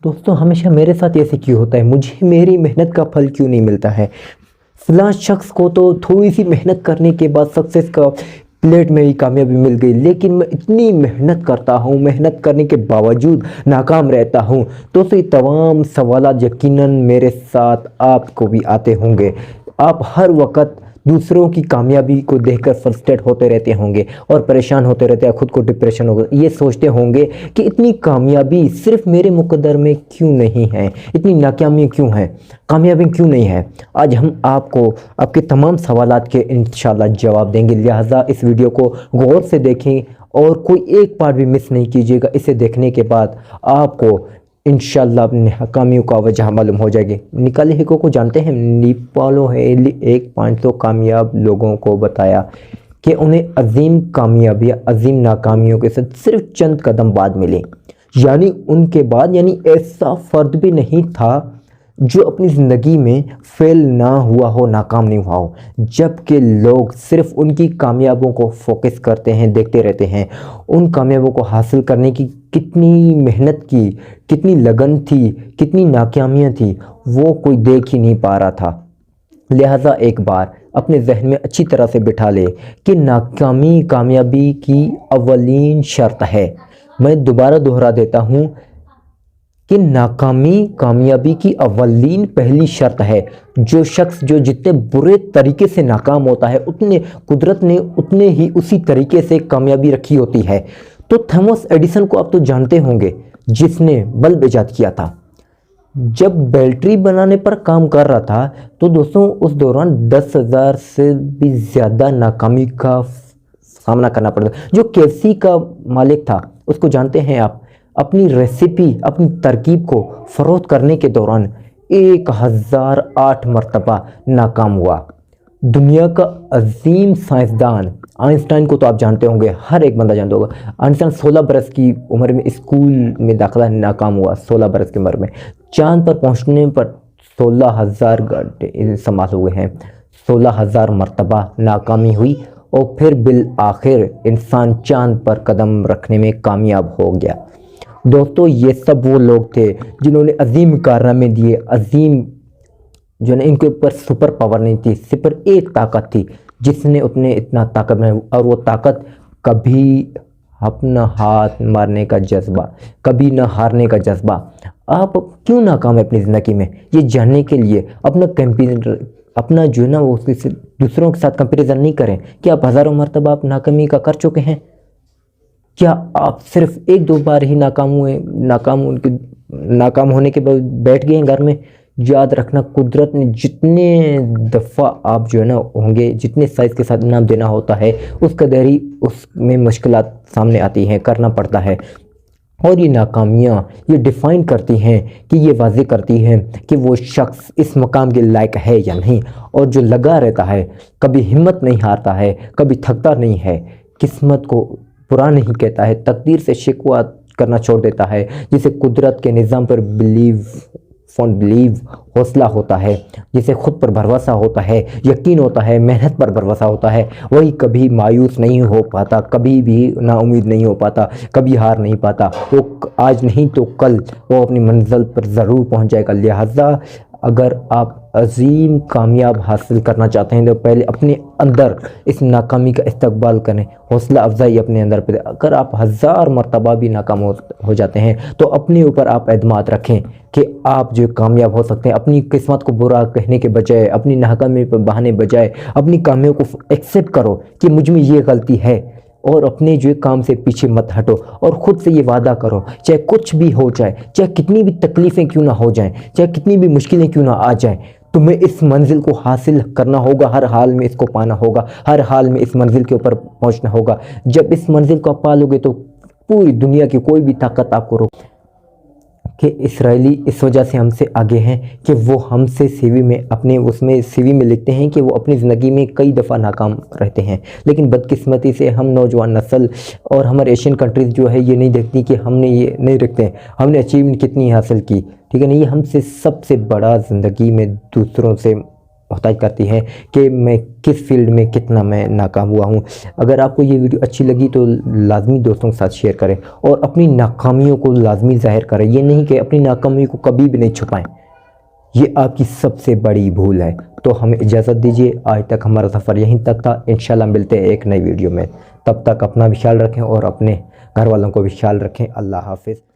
दोस्तों हमेशा मेरे साथ ऐसे क्यों होता है, मुझे मेरी मेहनत का फल क्यों नहीं मिलता है। फलां शख्स को तो थोड़ी सी मेहनत करने के बाद सक्सेस का प्लेट में ही कामयाबी मिल गई, लेकिन मैं इतनी मेहनत करता हूँ, मेहनत करने के बावजूद नाकाम रहता हूँ। दोस्तों ये तमाम सवालात यकीनन मेरे साथ आपको भी आते होंगे। आप हर वक्त दूसरों की कामयाबी को देखकर फ्रस्ट्रेट होते रहते होंगे और परेशान होते रहते हैं, खुद को डिप्रेशन होगा, ये सोचते होंगे कि इतनी कामयाबी सिर्फ मेरे मुकद्दर में क्यों नहीं है, इतनी नाकामी क्यों है, कामयाबी क्यों नहीं है। आज हम आपको आपके तमाम सवालात के इंशाल्लाह जवाब देंगे, लिहाजा इस वीडियो को गौर से देखें और कोई एक पार्ट भी मिस नहीं कीजिएगा। इसे देखने के बाद आपको इंशाल्लाह अपनी नाकामियों का वजह मालूम हो जाएगी। निकाले हिको को जानते हैं, निपालो है एक 500 कामयाब लोगों को बताया कि उन्हें अजीम कामयाबियाँ अजीम नाकामियों के साथ सिर्फ चंद कदम बाद मिले। यानी उनके बाद ऐसा फ़र्द भी नहीं था जो अपनी ज़िंदगी में फेल ना हुआ हो, नाकाम नहीं हुआ हो, जबकि लोग सिर्फ उनकी कामयाबों को फोकस करते हैं, देखते रहते हैं। उन कामयाबों को हासिल करने की कितनी मेहनत की, कितनी लगन थी, कितनी नाकामियाँ थी, वो कोई देख ही नहीं पा रहा था। लिहाजा एक बार अपने जहन में अच्छी तरह से बिठा ले कि नाकामी कामयाबी की अवलीन शर्त है। मैं दोबारा दोहरा देता हूँ कि नाकामी कामयाबी की अवलीन पहली शर्त है। जो शख्स जो जितने बुरे तरीके से नाकाम होता है, उतने कुदरत ने उतने ही उसी तरीके से कामयाबी रखी होती है। तो थॉमस एडिसन को आप तो जानते होंगे, जिसने बल्ब इजाद किया था। जब बैटरी बनाने पर काम कर रहा था तो दोस्तों उस दौरान 10,000 से भी ज़्यादा नाकामी का सामना करना पड़ा। जो केएफसी का मालिक था, उसको जानते हैं आप, अपनी रेसिपी, अपनी तरकीब को फ़रोख्त करने के दौरान 1008 मरतबा नाकाम हुआ। दुनिया का अजीम साइंसदान आइंस्टाइन को तो आप जानते होंगे, हर एक बंदा जानता होगा। आइंस्टाइन 16 बरस की उम्र में स्कूल में दाखिला नाकाम हुआ। 16 बरस की उम्र में चांद पर पहुंचने पर 16,000 घंटे इस्तेमाल हुए हैं, 16,000 मरतबा नाकामी हुई और फिर बिल आखिर इंसान चांद पर कदम रखने में कामयाब हो गया। दोस्तों ये सब वो लोग थे जिन्होंने अजीम कारनामे दिए, अजीम जो है इनके ऊपर सुपर पावर नहीं थी, सिर्फ एक ताकत थी जिसने उतने इतना ताकत बनाई। और वो ताकत कभी अपना हाथ मारने का जज्बा, कभी ना हारने का जज्बा। आप क्यों नाकाम है अपनी ज़िंदगी में, ये जानने के लिए अपना जो है ना वो दूसरों के साथ कंपेरिजन नहीं करें कि आप हज़ारों मरतबा आप नाकामी का कर चुके हैं। क्या आप सिर्फ एक दो बार ही नाकाम हुए, नाकाम होने के बाद बैठ गए हैं घर में? याद रखना, कुदरत ने जितने दफ़ा आप जो है ना होंगे, जितने साइज़ के साथ इनाम देना होता है, उस कदर ही उसमें मुश्किलात सामने आती हैं, करना पड़ता है। और ये नाकामियाँ ये डिफ़ाइन करती हैं कि ये वाज़े करती हैं कि वो शख्स इस मकाम के लायक है या नहीं। और जो लगा रहता है, कभी हिम्मत नहीं हारता है, कभी थकता नहीं है, किस्मत को बुरा नहीं कहता है, तकदीर से शिकवा करना छोड़ देता है, जिसे कुदरत के निज़ाम पर बिलीव हौसला होता है, जिसे खुद पर भरोसा होता है, यकीन होता है, मेहनत पर भरोसा होता है, वही कभी मायूस नहीं हो पाता, कभी भी नाउम्मीद नहीं हो पाता, कभी हार नहीं पाता। वो आज नहीं तो कल वो अपनी मंजिल पर ज़रूर पहुंच जाएगा। लिहाजा अगर आप अजीम कामयाब हासिल करना चाहते हैं तो पहले अपने अंदर इस नाकामी का इस्तकबाल करें, हौसला अफजाई अपने अंदर पे। अगर आप 1000 मरतबा भी नाकाम हो जाते हैं तो अपने ऊपर आप एतमाद रखें कि आप जो कामयाब हो सकते हैं। अपनी किस्मत को बुरा कहने के बजाय, अपनी नाकामी पर बहाने बजाय, अपनी कामयाबी को एक्सेप्ट करो कि मुझ में ये गलती है और अपने जो काम से पीछे मत हटो। और ख़ुद से ये वादा करो, चाहे कुछ भी हो जाए, चाहे कितनी भी तकलीफ़ें क्यों ना हो जाएं, चाहे कितनी भी मुश्किलें क्यों ना आ जाएं, तुम्हें इस मंजिल को हासिल करना होगा, हर हाल में इसको पाना होगा, हर हाल में इस मंजिल के ऊपर पहुंचना होगा। जब इस मंजिल को आप पा लोगे तो पूरी दुनिया की कोई भी ताकत आपको रोक कि इसराइली इस वजह से हमसे आगे हैं कि वो हमसे सीवी में अपने उसमें सीवी में लिखते हैं कि वो अपनी ज़िंदगी में कई दफ़ा नाकाम रहते हैं। लेकिन बदकिस्मती से हम नौजवान नस्ल और हमारे एशियन कंट्रीज़ जो है ये नहीं देखती कि हमने ये नहीं रखते हैं हमने अचीवमेंट कितनी हासिल की, ठीक है ना। ये हमसे सबसे बड़ा ज़िंदगी में दूसरों से محتاج کرتی ہے کہ میں کس فیلڈ میں کتنا میں ناکام ہوا ہوں۔ اگر آپ کو یہ ویڈیو اچھی لگی تو لازمی دوستوں کے ساتھ شیئر کریں اور اپنی ناکامیوں کو لازمی ظاہر کریں، یہ نہیں کہ اپنی ناکامیوں کو کبھی بھی نہیں چھپائیں، یہ آپ کی سب سے بڑی بھول ہے۔ تو ہمیں اجازت دیجیے، آج تک ہمارا سفر یہیں تک تھا، انشاءاللہ ملتے ہیں ایک نئی ویڈیو میں، تب تک اپنا بھی خیال رکھیں اور اپنے گھر والوں کو بھی خیال رکھیں۔ اللہ حافظ۔